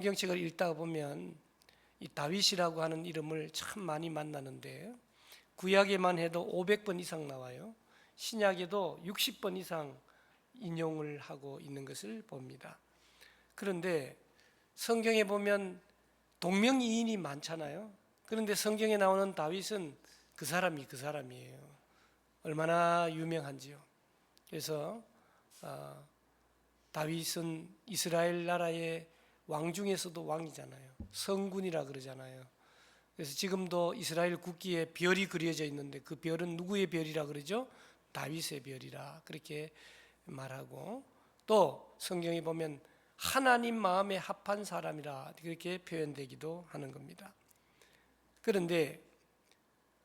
성경책을 읽다 보면 이 다윗이라고 하는 이름을 참 많이 만나는데 구약에만 해도 500번 이상 나와요. 신약에도 60번 이상 인용을 하고 있는 것을 봅니다. 그런데 성경에 보면 동명이인이 많잖아요. 그런데 성경에 나오는 다윗은 그 사람이에요. 얼마나 유명한지요. 그래서 다윗은 이스라엘 나라의 왕 중에서도 왕이잖아요. 성군이라 그러잖아요. 그래서 지금도 이스라엘 국기에 별이 그려져 있는데 그 별은 누구의 별이라 그러죠? 다윗의 별이라 그렇게 말하고, 또 성경에 보면 하나님 마음에 합한 사람이라 그렇게 표현되기도 하는 겁니다. 그런데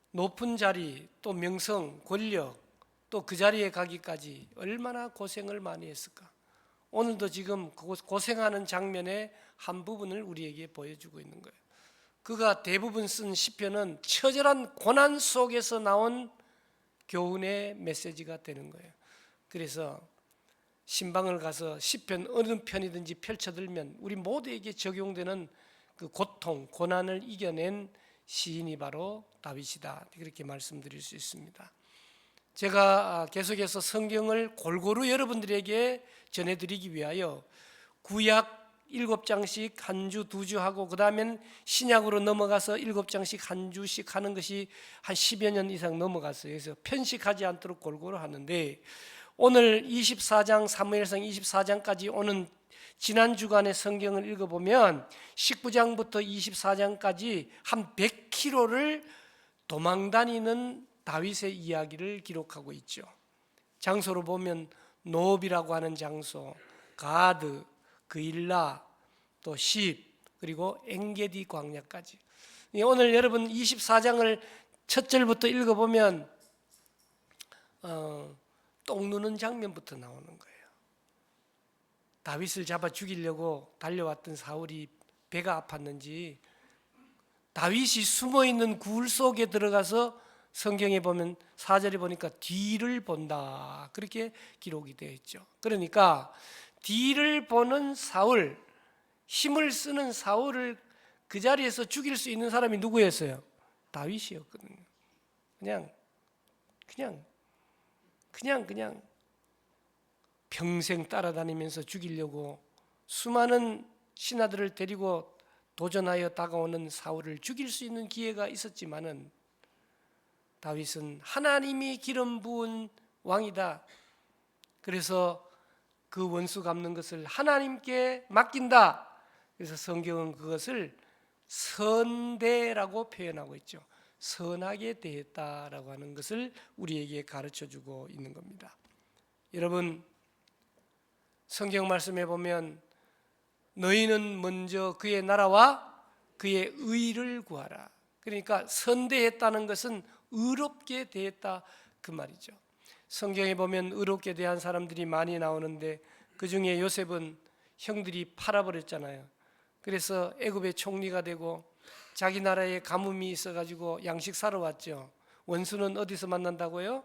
높은 자리, 또 명성, 권력, 또 그 자리에 가기까지 얼마나 고생을 많이 했을까? 오늘도 지금 고생하는 장면의 한 부분을 우리에게 보여주고 있는 거예요. 그가 대부분 쓴 시편은 처절한 고난 속에서 나온 교훈의 메시지가 되는 거예요. 그래서 신방을 가서 시편 어느 편이든지 펼쳐들면 우리 모두에게 적용되는 그 고통, 고난을 이겨낸 시인이 바로 다윗이다, 그렇게 말씀드릴 수 있습니다. 제가 계속해서 성경을 골고루 여러분들에게 전해드리기 위하여 구약 7장씩 한 주, 2주 하고 그 다음엔 신약으로 넘어가서 7장씩 한 주씩 하는 것이 한 10여 년 이상 넘어갔어요. 그래서 편식하지 않도록 골고루 하는데, 오늘 24장 사무엘상 24장까지 오는 지난 주간의 성경을 읽어보면 19장부터 24장까지 한 100km를 도망다니는 다윗의 이야기를 기록하고 있죠. 장소로 보면 노비라고 하는 장소, 가드, 그일라, 또 십, 그리고 엔게디 광야까지. 오늘 여러분 24장을 첫 절부터 읽어보면 똥 누는 장면부터 나오는 거예요. 다윗을 잡아 죽이려고 달려왔던 사울이 배가 아팠는지 다윗이 숨어있는 굴 속에 들어가서, 성경에 보면 4절에 보니까 뒤를 본다, 그렇게 기록이 되어 있죠. 그러니까 뒤를 보는 사울, 힘을 쓰는 사울을 그 자리에서 죽일 수 있는 사람이 누구였어요? 다윗이었거든요. 그냥 평생 따라다니면서 죽이려고 수많은 신하들을 데리고 도전하여 다가오는 사울을 죽일 수 있는 기회가 있었지만은 다윗은 하나님이 기름 부은 왕이다, 그래서 그 원수 갚는 것을 하나님께 맡긴다. 그래서 성경은 그것을 선대라고 표현하고 있죠. 선하게 대했다라고 하는 것을 우리에게 가르쳐주고 있는 겁니다. 여러분, 성경 말씀에 보면 너희는 먼저 그의 나라와 그의 의를 구하라. 그러니까 선대했다는 것은 의롭게 대했다, 그 말이죠. 성경에 보면 의롭게 대한 사람들이 많이 나오는데 그 중에 요셉은 형들이 팔아버렸잖아요. 그래서 애굽의 총리가 되고 자기 나라에 가뭄이 있어가지고 양식 사러 왔죠. 원수는 어디서 만난다고요?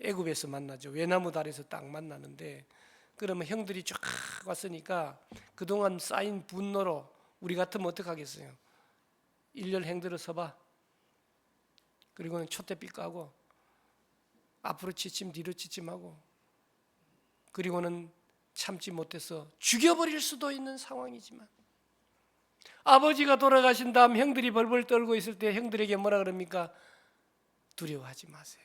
애굽에서 만나죠. 외나무 달에서 딱 만나는데, 그러면 형들이 쫙 왔으니까 그동안 쌓인 분노로 우리 같으면 어떡하겠어요? 일렬 행들어 서봐. 그리고는 촛대빛 까고 앞으로 치침 뒤로 치침하고, 그리고는 참지 못해서 죽여버릴 수도 있는 상황이지만, 아버지가 돌아가신 다음 형들이 벌벌 떨고 있을 때 형들에게 뭐라 그럽니까? 두려워하지 마세요.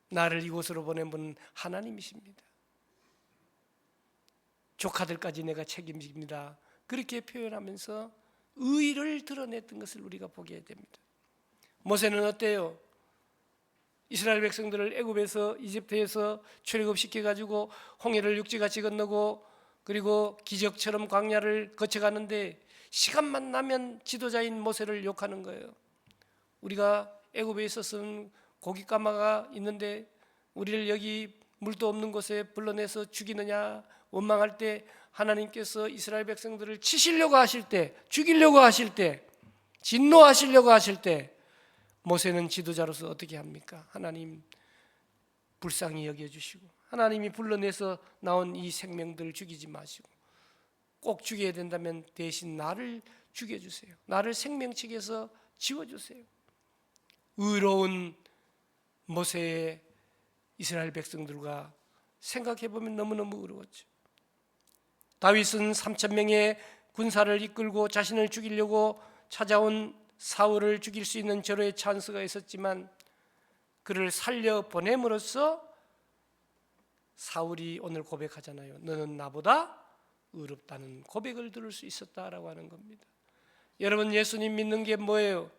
나를 이곳으로 보낸 분은 하나님이십니다. 조카들까지 내가 책임집니다. 그렇게 표현하면서 의를 드러냈던 것을 우리가 보게 됩니다. 모세는 어때요? 이스라엘 백성들을 애굽에서, 이집트에서 출애굽시켜가지고 홍해를 육지같이 건너고, 그리고 기적처럼 광야를 거쳐가는데 시간만 나면 지도자인 모세를 욕하는 거예요. 우리가 애굽에 있었으면 고깃가마가 있는데 우리를 여기 물도 없는 곳에 불러내서 죽이느냐, 원망할 때 하나님께서 이스라엘 백성들을 치시려고 하실 때, 죽이려고 하실 때, 진노하시려고 하실 때 모세는 지도자로서 어떻게 합니까? 하나님 불쌍히 여겨주시고, 하나님이 불러내서 나온 이 생명들을 죽이지 마시고, 꼭 죽여야 된다면 대신 나를 죽여주세요. 나를 생명책에서 지워주세요. 의로운 모세의 이스라엘 백성들과 생각해보면 너무너무 의로웠죠. 다윗은 3,000명의 군사를 이끌고 자신을 죽이려고 찾아온 사울을 죽일 수 있는 절호의 찬스가 있었지만 그를 살려보냄으로써 사울이 오늘 고백하잖아요. 너는 나보다 의롭다는 고백을 들을 수 있었다라고 하는 겁니다. 여러분, 예수님 믿는 게 뭐예요?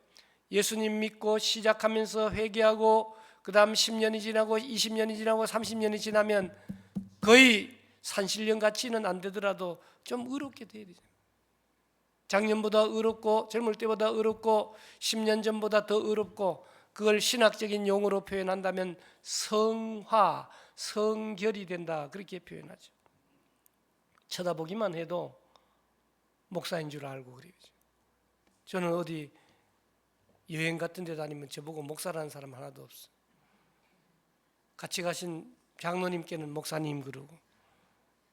예수님 믿고 시작하면서 회개하고 그 다음 10년이 지나고 20년이 지나고 30년이 지나면 거의 산신령같이는 안 되더라도 좀 의롭게 돼야 되잖아요. 작년보다 의롭고 젊을 때보다 의롭고 10년 전보다 더 의롭고, 그걸 신학적인 용어로 표현한다면 성화, 성결이 된다, 그렇게 표현하죠. 쳐다보기만 해도 목사인 줄 알고 그래요. 저는 어디 여행 같은 데 다니면 저보고 목사라는 사람 하나도 없어요. 같이 가신 장로님께는 목사님 그러고,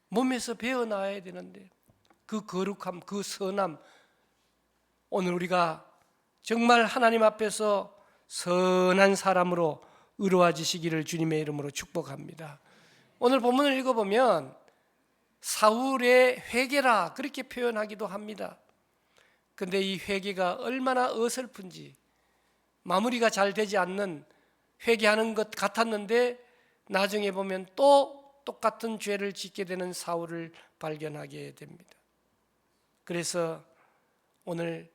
몸에서 배어나와야 되는데 그 거룩함, 그 선함, 오늘 우리가 정말 하나님 앞에서 선한 사람으로 의로워지시기를 주님의 이름으로 축복합니다. 오늘 본문을 읽어보면 사울의 회개라 그렇게 표현하기도 합니다. 근데 이 회개가 얼마나 어설픈지, 마무리가 잘 되지 않는 회개하는 것 같았는데 나중에 보면 또 똑같은 죄를 짓게 되는 사울을 발견하게 됩니다. 그래서 오늘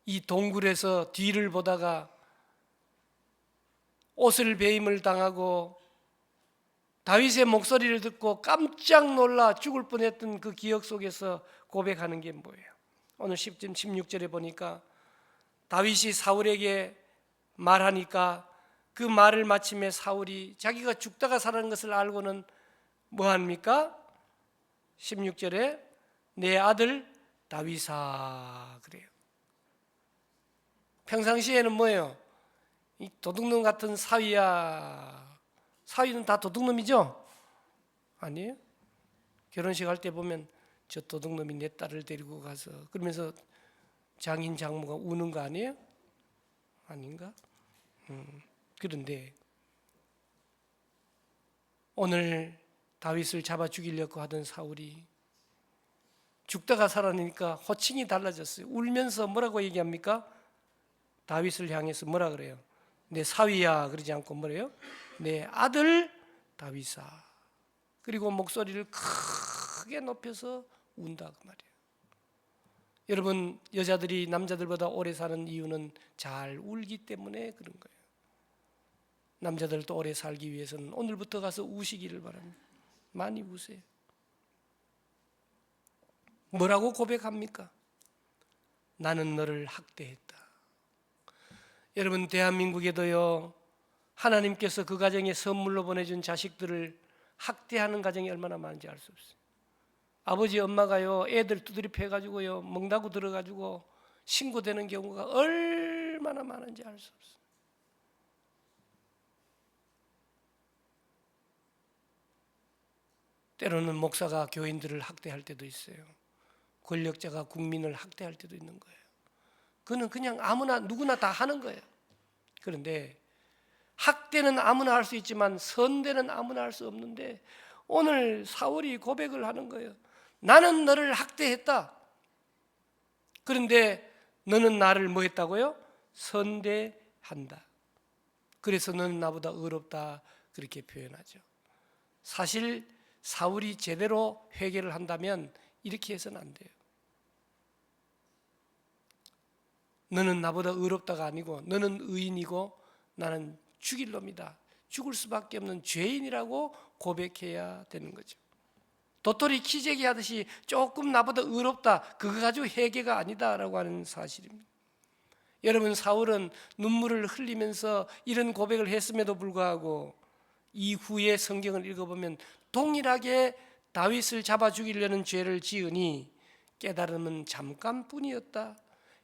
이 동굴에서 뒤를 보다가 옷을 베임을 당하고 다윗의 목소리를 듣고 깜짝 놀라 죽을 뻔했던 그 기억 속에서 고백하는 게 뭐예요? 오늘 10절 16절에 보니까 다윗이 사울에게 말하니까 그 말을 마침에 사울이 자기가 죽다가 살아난 것을 알고는 뭐합니까? 16절에 내 아들 다윗아 그래요. 평상시에는 뭐예요? 이 도둑놈 같은 사위야. 사위는 다 도둑놈이죠? 아니에요? 결혼식 할 때 보면 저 도둑놈이 내 딸을 데리고 가서, 그러면서 장인 장모가 우는 거 아니에요? 아닌가? 그런데 오늘 다윗을 잡아 죽이려고 하던 사울이 죽다가 살아나니까 호칭이 달라졌어요. 울면서 뭐라고 얘기합니까? 다윗을 향해서 뭐라 그래요? 내 사위야 그러지 않고 뭐래요? 내 아들 다윗아. 그리고 목소리를 크게 높여서 운다 그 말이에요. 여러분, 여자들이 남자들보다 오래 사는 이유는 잘 울기 때문에 그런 거예요. 남자들도 오래 살기 위해서는 오늘부터 가서 우시기를 바랍니다. 많이 우세요. 뭐라고 고백합니까? 나는 너를 학대했다. 여러분, 대한민국에도요, 하나님께서 그 가정에 선물로 보내준 자식들을 학대하는 가정이 얼마나 많은지 알 수 없어요. 아버지 엄마가요, 애들 두드려 패가지고요, 멍다구 들어가지고 신고되는 경우가 얼마나 많은지 알 수 없어요. 때로는 목사가 교인들을 학대할 때도 있어요. 권력자가 국민을 학대할 때도 있는 거예요. 그는 그냥 아무나 누구나 다 하는 거예요. 그런데 학대는 아무나 할 수 있지만 선대는 아무나 할 수 없는데 오늘 사울이 고백을 하는 거예요. 나는 너를 학대했다. 그런데 너는 나를 뭐 했다고요? 선대한다. 그래서 너는 나보다 의롭다 그렇게 표현하죠. 사실 사울이 제대로 회개를 한다면 이렇게 해서는 안 돼요. 너는 나보다 의롭다가 아니고 너는 의인이고 나는 죽일 놈이다. 죽을 수밖에 없는 죄인이라고 고백해야 되는 거죠. 도토리 키재기 하듯이 조금 나보다 의롭다, 그거 가지고 회개가 아니다라고 하는 사실입니다. 여러분, 사울은 눈물을 흘리면서 이런 고백을 했음에도 불구하고 이후에 성경을 읽어보면 동일하게 다윗을 잡아 죽이려는 죄를 지으니 깨달음은 잠깐뿐이었다,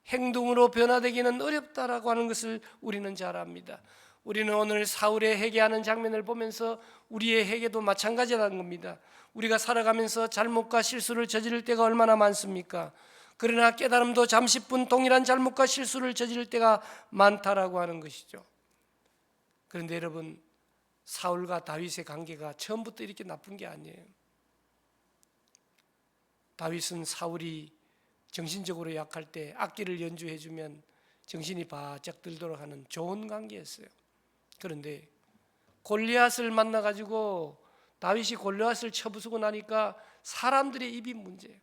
행동으로 변화되기는 어렵다라고 하는 것을 우리는 잘 압니다. 우리는 오늘 사울의 회개하는 장면을 보면서 우리의 회개도 마찬가지라는 겁니다. 우리가 살아가면서 잘못과 실수를 저지를 때가 얼마나 많습니까? 그러나 깨달음도 잠시뿐 동일한 잘못과 실수를 저지를 때가 많다라고 하는 것이죠. 그런데 여러분, 사울과 다윗의 관계가 처음부터 이렇게 나쁜 게 아니에요. 다윗은 사울이 정신적으로 약할 때 악기를 연주해주면 정신이 바짝 들도록 하는 좋은 관계였어요. 그런데 골리앗을 만나가지고 다윗이 골리앗을 쳐부수고 나니까 사람들의 입이 문제예요.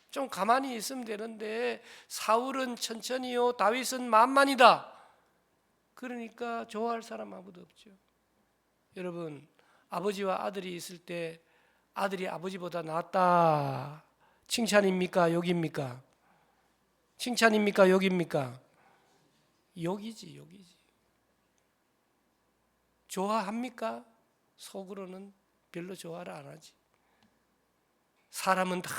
좀 가만히 있으면 되는데 사울은 천천히요, 다윗은 만만이다. 그러니까 좋아할 사람 아무도 없죠. 여러분, 아버지와 아들이 있을 때 아들이 아버지보다 낫다, 칭찬입니까? 욕입니까? 칭찬입니까? 욕입니까? 욕이지, 욕이지. 좋아합니까? 속으로는 별로 좋아를 안 하지. 사람은 다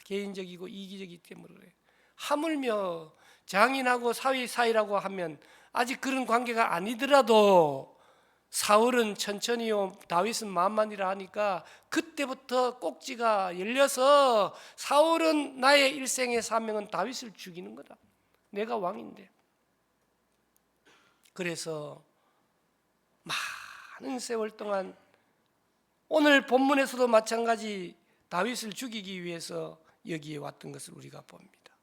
개인적이고 이기적이기 때문에 그래. 하물며 장인하고 사위 사이라고 하면 아직 그런 관계가 아니더라도 사울은 천천히요, 다윗은 만만이라 하니까 그때부터 꼭지가 열려서 사울은 나의 일생의 사명은 다윗을 죽이는 거다. 내가 왕인데. 그래서 많은 세월 동안 오늘 본문에서도 마찬가지 다윗을 죽이기 위해서 여기에 왔던 것을 우리가 봅니다.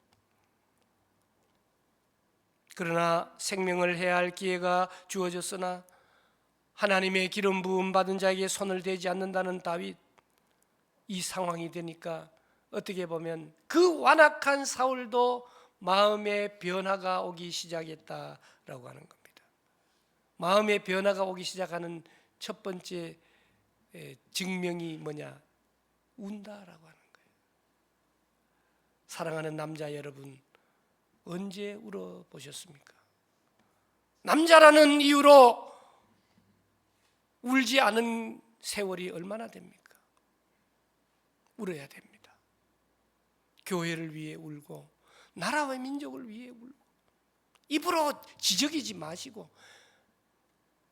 그러나 생명을 해야 할 기회가 주어졌으나 하나님의 기름 부음 받은 자에게 손을 대지 않는다는 다윗, 이 상황이 되니까 어떻게 보면 그 완악한 사울도 마음의 변화가 오기 시작했다라고 하는 겁니다. 마음의 변화가 오기 시작하는 첫 번째 증명이 뭐냐? 운다라고 하는 거예요. 사랑하는 남자 여러분, 언제 울어보셨습니까? 남자라는 이유로 울지 않은 세월이 얼마나 됩니까? 울어야 됩니다. 교회를 위해 울고 나라와 민족을 위해 울고 입으로 지적이지 마시고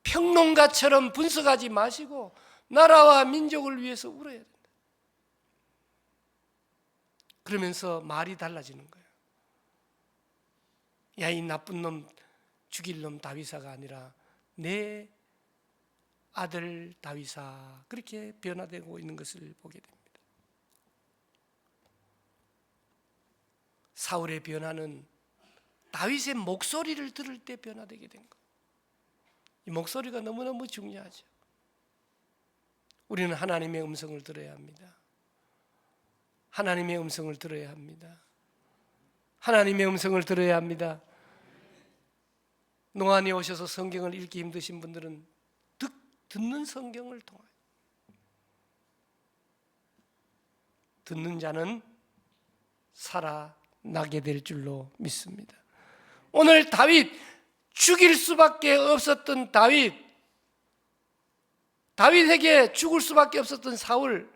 평론가처럼 분석하지 마시고 나라와 민족을 위해서 울어야 된다. 그러면서 말이 달라지는 거예요. 야, 이 나쁜 놈, 죽일 놈 다윗아가 아니라 내 아들 다윗아, 그렇게 변화되고 있는 것을 보게 됩니다. 사울의 변화는 다윗의 목소리를 들을 때 변화되게 된 거예요. 이 목소리가 너무너무 중요하죠. 우리는 하나님의 음성을 들어야 합니다. 하나님의 음성을 들어야 합니다. 하나님의 음성을 들어야 합니다. 노안에 오셔서 성경을 읽기 힘드신 분들은 듣는 성경을 통하여 듣는 자는 살아나게 될 줄로 믿습니다. 오늘 다윗, 죽일 수밖에 없었던 다윗에게 죽을 수밖에 없었던 사울,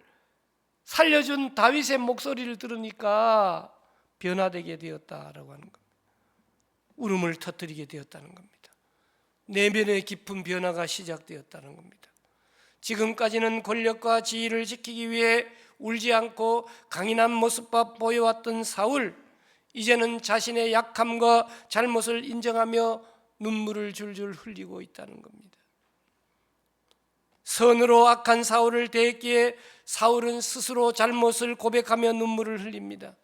살려준 다윗의 목소리를 들으니까 변화되게 되었다라고 하는 겁니다. 울음을 터뜨리게 되었다는 겁니다. 내면의 깊은 변화가 시작되었다는 겁니다. 지금까지는 권력과 지위를 지키기 위해 울지 않고 강인한 모습만 보여왔던 사울, 이제는 자신의 약함과 잘못을 인정하며 눈물을 줄줄 흘리고 있다는 겁니다. 선으로 악한 사울을 대했기에 사울은 스스로 잘못을 고백하며 눈물을 흘립니다.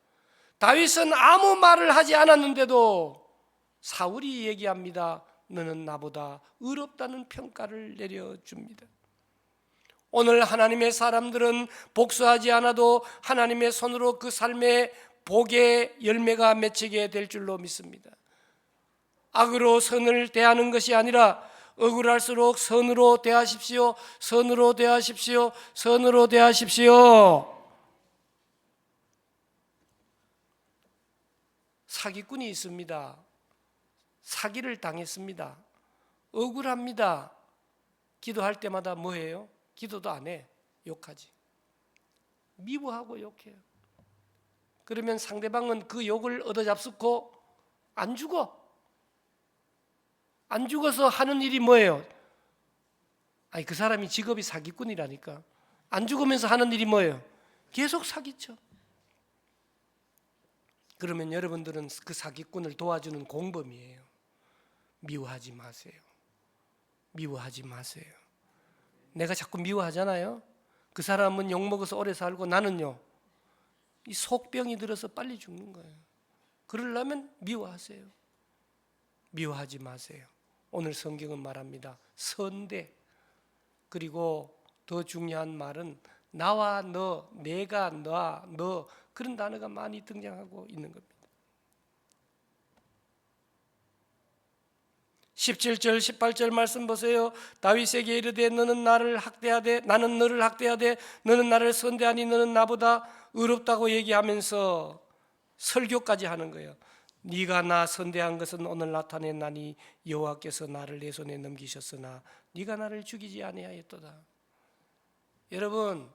다윗은 아무 말을 하지 않았는데도 사울이 얘기합니다. 너는 나보다 의롭다는 평가를 내려줍니다. 오늘 하나님의 사람들은 복수하지 않아도 하나님의 손으로 그 삶의 복의 열매가 맺히게 될 줄로 믿습니다. 악으로 선을 대하는 것이 아니라 억울할수록 선으로 대하십시오. 선으로 대하십시오. 선으로 대하십시오. 사기꾼이 있습니다. 사기를 당했습니다. 억울합니다. 기도할 때마다 뭐해요? 기도도 안 해. 욕하지. 미워하고 욕해요. 그러면 상대방은 그 욕을 얻어잡수고 안 죽어. 안 죽어서 하는 일이 뭐예요? 아니, 그 사람이 직업이 사기꾼이라니까. 안 죽으면서 하는 일이 뭐예요? 계속 사기쳐. 그러면 여러분들은 그 사기꾼을 도와주는 공범이에요. 미워하지 마세요. 미워하지 마세요. 내가 자꾸 미워하잖아요. 그 사람은 욕먹어서 오래 살고 나는요, 이 속병이 들어서 빨리 죽는 거예요. 그러려면 미워하세요. 미워하지 마세요. 오늘 성경은 말합니다. 선대. 그리고 더 중요한 말은 나와 너, 내가 너 그런 단어가 많이 등장하고 있는 겁니다. 17절 18절 말씀 보세요. 다윗에게 이르되 너는 나를 학대하되 나는 너를 학대하되 너는 나를 선대하니 너는 나보다 의롭다고 얘기하면서 설교까지 하는 거예요. 네가 나 선대한 것은 오늘 나타냈나니 여호와께서 나를 내 손에 넘기셨으나 네가 나를 죽이지 아니하였도다. 여러분,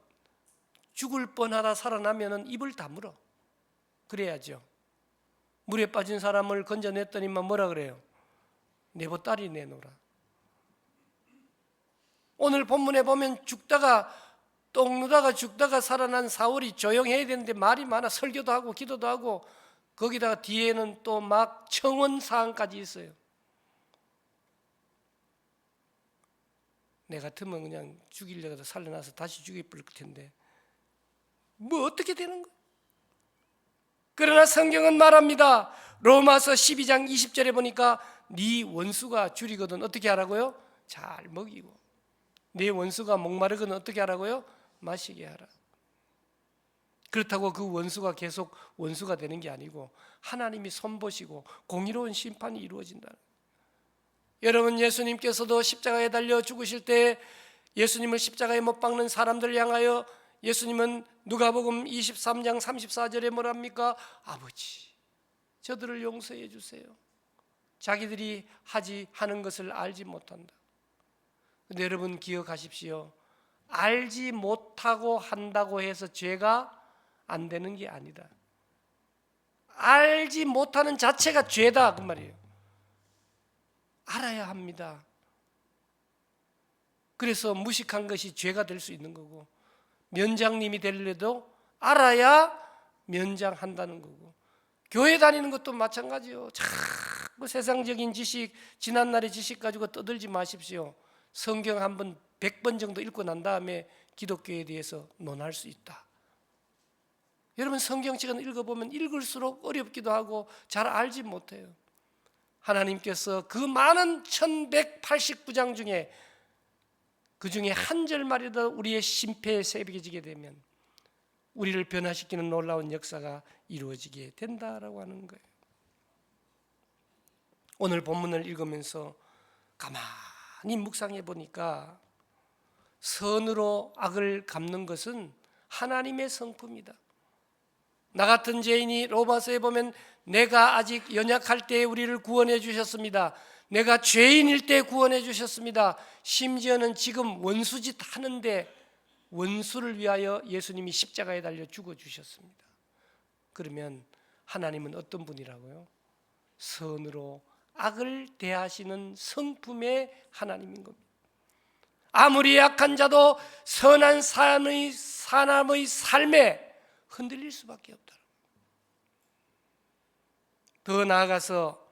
죽을 뻔하다 살아나면은 입을 다물어. 그래야죠. 물에 빠진 사람을 건져냈더니만 뭐라 그래요? 내 보따리 내놓으라. 오늘 본문에 보면 죽다가 똥 누다가 죽다가 살아난 사울이 조용해야 되는데 말이 많아. 설교도 하고 기도도 하고 거기다가 뒤에는 또 막 청원 사항까지 있어요. 내 같으면 그냥 죽이려고 살려놔서 다시 죽일 텐데 뭐 어떻게 되는 거야? 그러나 성경은 말합니다. 로마서 12장 20절에 보니까 네 원수가 줄이거든 어떻게 하라고요? 잘 먹이고 네 원수가 목마르거든 어떻게 하라고요? 마시게 하라. 그렇다고 그 원수가 계속 원수가 되는 게 아니고 하나님이 손보시고 공의로운 심판이 이루어진다. 여러분, 예수님께서도 십자가에 달려 죽으실 때 예수님을 십자가에 못 박는 사람들을 향하여 예수님은 누가복음 23장 34절에 뭐랍니까? 아버지, 저들을 용서해 주세요. 자기들이 하는 것을 알지 못한다. 근데 여러분 기억하십시오. 알지 못하고 한다고 해서 죄가 안 되는 게 아니다. 알지 못하는 자체가 죄다 그 말이에요. 알아야 합니다. 그래서 무식한 것이 죄가 될 수 있는 거고 면장님이 되려도 알아야 면장한다는 거고 교회 다니는 것도 마찬가지요. 자꾸 세상적인 지식, 지난날의 지식 가지고 떠들지 마십시오. 성경 한번 100번 정도 읽고 난 다음에 기독교에 대해서 논할 수 있다. 여러분, 성경책은 읽어보면 읽을수록 어렵기도 하고 잘 알지 못해요. 하나님께서 그 많은 1189장 중에 그 중에 한 절말이라도 우리의 심폐에 새겨지게 되면 우리를 변화시키는 놀라운 역사가 이루어지게 된다라고 하는 거예요. 오늘 본문을 읽으면서 가만히 묵상해 보니까 선으로 악을 갚는 것은 하나님의 성품이다. 나 같은 죄인이 로마서에 보면 내가 아직 연약할 때 우리를 구원해 주셨습니다. 내가 죄인일 때 구원해 주셨습니다. 심지어는 지금 원수짓 하는데 원수를 위하여 예수님이 십자가에 달려 죽어 주셨습니다. 그러면 하나님은 어떤 분이라고요? 선으로 악을 대하시는 성품의 하나님인 겁니다. 아무리 약한 자도 선한 사람의 삶에 흔들릴 수밖에 없다. 더 나아가서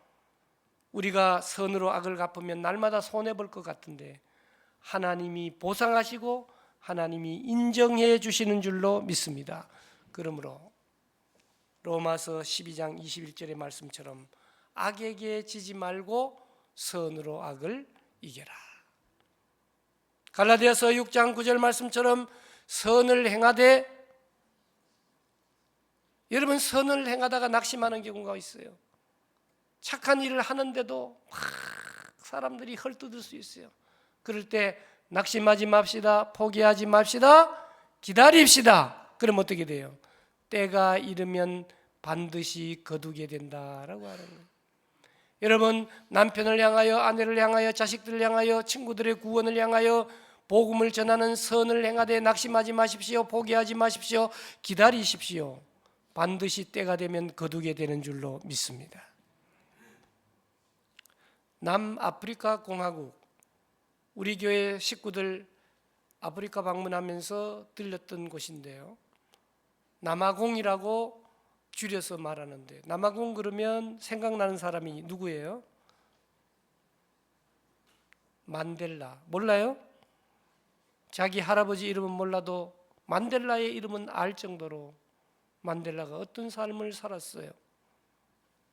우리가 선으로 악을 갚으면 날마다 손해볼 것 같은데 하나님이 보상하시고 하나님이 인정해 주시는 줄로 믿습니다. 그러므로 로마서 12장 21절의 말씀처럼 악에게 지지 말고 선으로 악을 이겨라. 갈라디아서 6장 9절 말씀처럼 선을 행하되, 여러분 선을 행하다가 낙심하는 경우가 있어요. 착한 일을 하는데도 막 사람들이 헐뜯을 수 있어요. 그럴 때 낙심하지 맙시다. 포기하지 맙시다. 기다립시다. 그럼 어떻게 돼요? 때가 이르면 반드시 거두게 된다라고 하는 거예요. 여러분, 남편을 향하여, 아내를 향하여, 자식들을 향하여, 친구들의 구원을 향하여 복음을 전하는 선을 행하되 낙심하지 마십시오. 포기하지 마십시오. 기다리십시오. 반드시 때가 되면 거두게 되는 줄로 믿습니다. 남아프리카 공화국, 우리 교회 식구들 아프리카 방문하면서 들렸던 곳인데요. 남아공이라고 줄여서 말하는데, 남아공 그러면 생각나는 사람이 누구예요? 만델라. 몰라요? 자기 할아버지 이름은 몰라도 만델라의 이름은 알 정도로 만델라가 어떤 삶을 살았어요.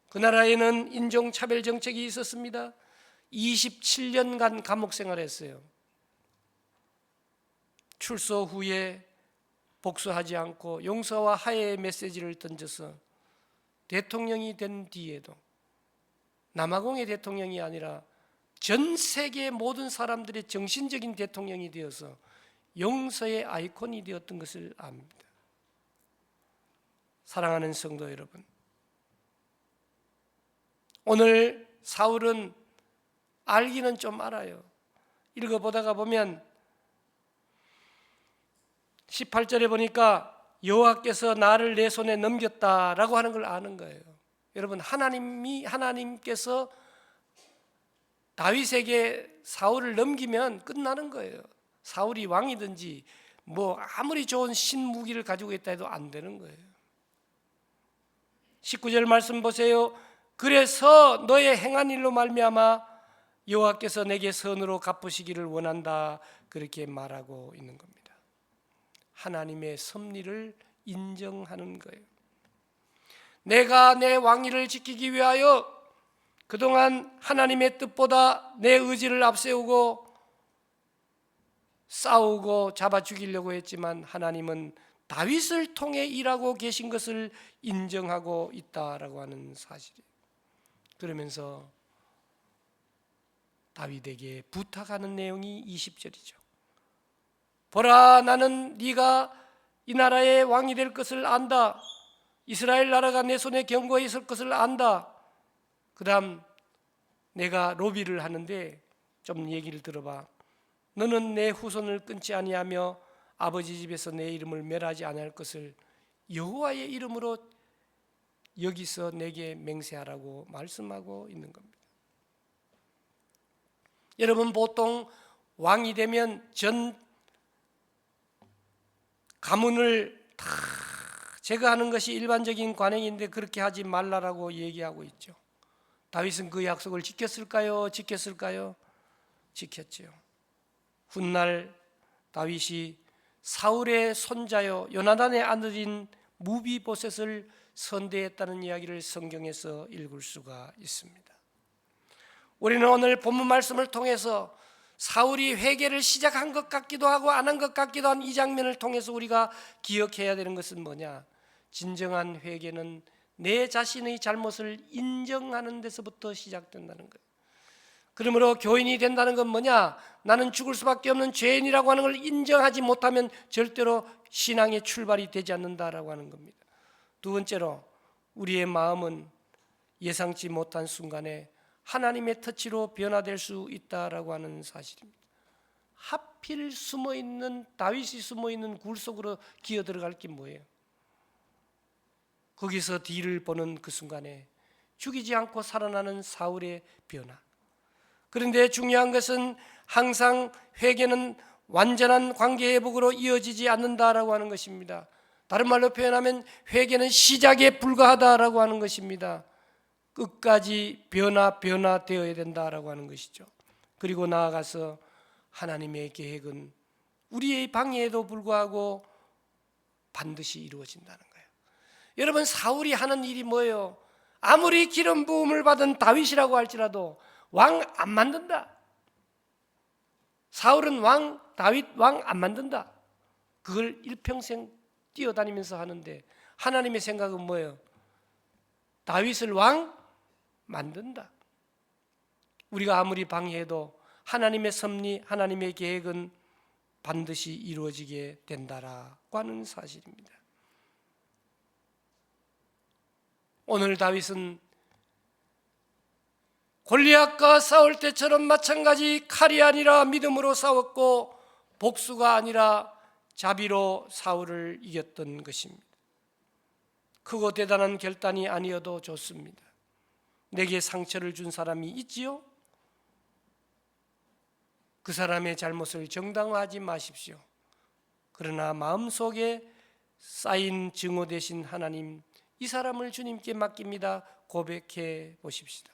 그 나라에는 인종차별 정책이 있었습니다. 27년간 감옥 생활했어요. 출소 후에 복수하지 않고 용서와 화해의 메시지를 던져서 대통령이 된 뒤에도 남아공의 대통령이 아니라 전 세계 모든 사람들의 정신적인 대통령이 되어서 용서의 아이콘이 되었던 것을 압니다. 사랑하는 성도 여러분, 오늘 사울은 알기는 좀 알아요. 읽어보다가 보면 18절에 보니까 여호와께서 나를 내 손에 넘겼다라고 하는 걸 아는 거예요. 여러분, 하나님께서 다윗에게 사울을 넘기면 끝나는 거예요. 사울이 왕이든지 뭐 아무리 좋은 신무기를 가지고 있다 해도 안 되는 거예요. 19절 말씀 보세요. 그래서 너의 행한 일로 말미암아 여호와께서 내게 선으로 갚으시기를 원한다, 그렇게 말하고 있는 겁니다. 하나님의 섭리를 인정하는 거예요. 내가 내 왕위를 지키기 위하여 그동안 하나님의 뜻보다 내 의지를 앞세우고 싸우고 잡아 죽이려고 했지만 하나님은 다윗을 통해 일하고 계신 것을 인정하고 있다라고 하는 사실이에요. 그러면서 다윗에게 부탁하는 내용이 20절이죠. 보라, 나는 네가 이 나라의 왕이 될 것을 안다. 이스라엘 나라가 내 손에 견고해 있을 것을 안다. 그 다음 내가 로비를 하는데 좀 얘기를 들어봐. 너는 내 후손을 끊지 아니하며 아버지 집에서 내 이름을 멸하지 아니할 것을 여호와의 이름으로 여기서 내게 맹세하라고 말씀하고 있는 겁니다. 여러분, 보통 왕이 되면 전 가문을 다 제거하는 것이 일반적인 관행인데 그렇게 하지 말라라고 얘기하고 있죠. 다윗은 그 약속을 지켰을까요? 지켰지요. 훗날 다윗이 사울의 손자요 요나단의 아들인 무비보셋을 선대했다는 이야기를 성경에서 읽을 수가 있습니다. 우리는 오늘 본문 말씀을 통해서 사울이 회개를 시작한 것 같기도 하고 안 한 것 같기도 한 이 장면을 통해서 우리가 기억해야 되는 것은 뭐냐? 진정한 회개는 내 자신의 잘못을 인정하는 데서부터 시작된다는 거예요. 그러므로 교인이 된다는 건 뭐냐? 나는 죽을 수밖에 없는 죄인이라고 하는 걸 인정하지 못하면 절대로 신앙의 출발이 되지 않는다라고 하는 겁니다. 두 번째로, 우리의 마음은 예상치 못한 순간에 하나님의 터치로 변화될 수 있다라고 하는 사실입니다. 하필 숨어있는 다윗이 숨어있는 굴 속으로 기어 들어갈 게 뭐예요? 거기서 뒤를 보는 그 순간에 죽이지 않고 살아나는 사울의 변화. 그런데 중요한 것은 항상 회개는 완전한 관계 회복으로 이어지지 않는다라고 하는 것입니다. 다른 말로 표현하면 회개는 시작에 불과하다라고 하는 것입니다. 끝까지 변화되어야 된다라고 하는 것이죠. 그리고 나아가서 하나님의 계획은 우리의 방해에도 불구하고 반드시 이루어진다는 거예요. 여러분, 사울이 하는 일이 뭐예요? 아무리 기름 부음을 받은 다윗이라고 할지라도 왕 안 만든다. 사울은 다윗 왕 안 만든다. 그걸 일평생 뛰어다니면서 하는데 하나님의 생각은 뭐예요? 다윗을 왕 만든다. 우리가 아무리 방해해도 하나님의 섭리, 하나님의 계획은 반드시 이루어지게 된다라고 하는 사실입니다. 오늘 다윗은 골리앗과 싸울 때처럼 마찬가지 칼이 아니라 믿음으로 싸웠고 복수가 아니라 자비로 사울을 이겼던 것입니다. 크고 대단한 결단이 아니어도 좋습니다. 내게 상처를 준 사람이 있지요? 그 사람의 잘못을 정당화하지 마십시오. 그러나 마음속에 쌓인 증오 되신 하나님, 이 사람을 주님께 맡깁니다. 고백해 보십시다.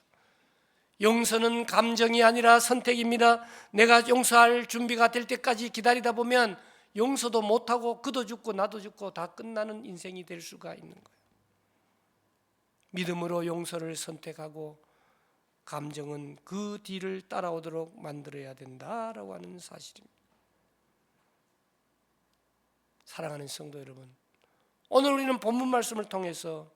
용서는 감정이 아니라 선택입니다. 내가 용서할 준비가 될 때까지 기다리다 보면 용서도 못하고 그도 죽고 나도 죽고 다 끝나는 인생이 될 수가 있는 거예요. 믿음으로 용서를 선택하고 감정은 그 뒤를 따라오도록 만들어야 된다라고 하는 사실입니다. 사랑하는 성도 여러분, 오늘 우리는 본문 말씀을 통해서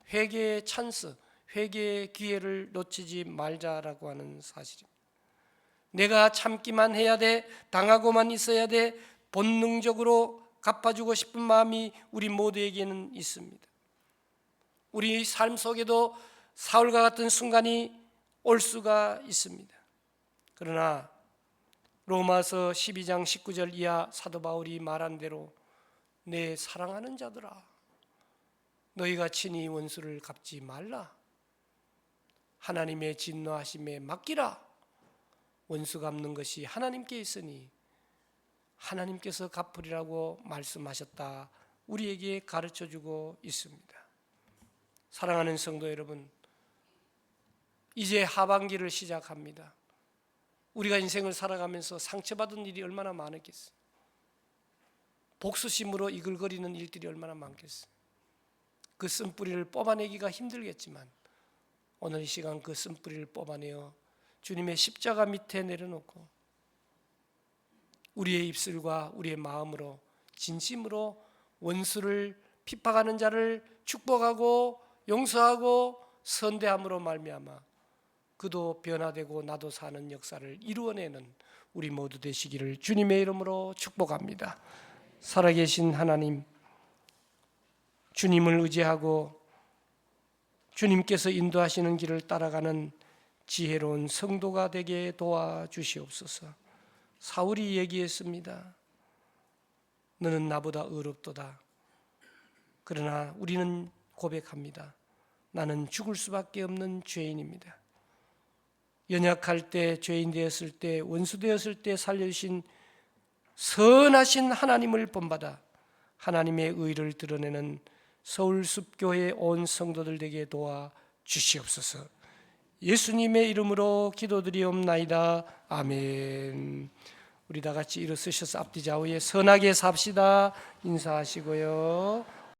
회개의 찬스, 회개의 기회를 놓치지 말자라고 하는 사실입니다. 내가 참기만 해야 돼, 당하고만 있어야 돼, 본능적으로 갚아주고 싶은 마음이 우리 모두에게는 있습니다. 우리 삶 속에도 사울과 같은 순간이 올 수가 있습니다. 그러나 로마서 12장 19절 이하 사도 바울이 말한 대로 내 사랑하는 자들아, 너희가 친히 원수를 갚지 말라. 하나님의 진노하심에 맡기라. 원수 갚는 것이 하나님께 있으니 하나님께서 갚으리라고 말씀하셨다. 우리에게 가르쳐주고 있습니다. 사랑하는 성도 여러분, 이제 하반기를 시작합니다. 우리가 인생을 살아가면서 상처받은 일이 얼마나 많았겠어요. 복수심으로 이글거리는 일들이 얼마나 많겠어요. 그 쓴뿌리를 뽑아내기가 힘들겠지만 오늘 이 시간 그 쓴뿌리를 뽑아내어 주님의 십자가 밑에 내려놓고 우리의 입술과 우리의 마음으로 진심으로 원수를 핍박하는 자를 축복하고 용서하고 선대함으로 말미암아 그도 변화되고 나도 사는 역사를 이루어내는 우리 모두 되시기를 주님의 이름으로 축복합니다. 살아계신 하나님, 주님을 의지하고 주님께서 인도하시는 길을 따라가는 지혜로운 성도가 되게 도와주시옵소서. 사울이 얘기했습니다. 너는 나보다 의롭도다. 그러나 우리는 고백합니다. 나는 죽을 수밖에 없는 죄인입니다. 연약할 때, 죄인 되었을 때, 원수 되었을 때 살려주신 선하신 하나님을 본받아 하나님의 의를 드러내는 서울숲교회 온 성도들 되게 도와주시옵소서. 예수님의 이름으로 기도드리옵나이다. 아멘. 우리 다 같이 일어서셔서 앞뒤 좌우에 선하게 삽시다. 인사하시고요.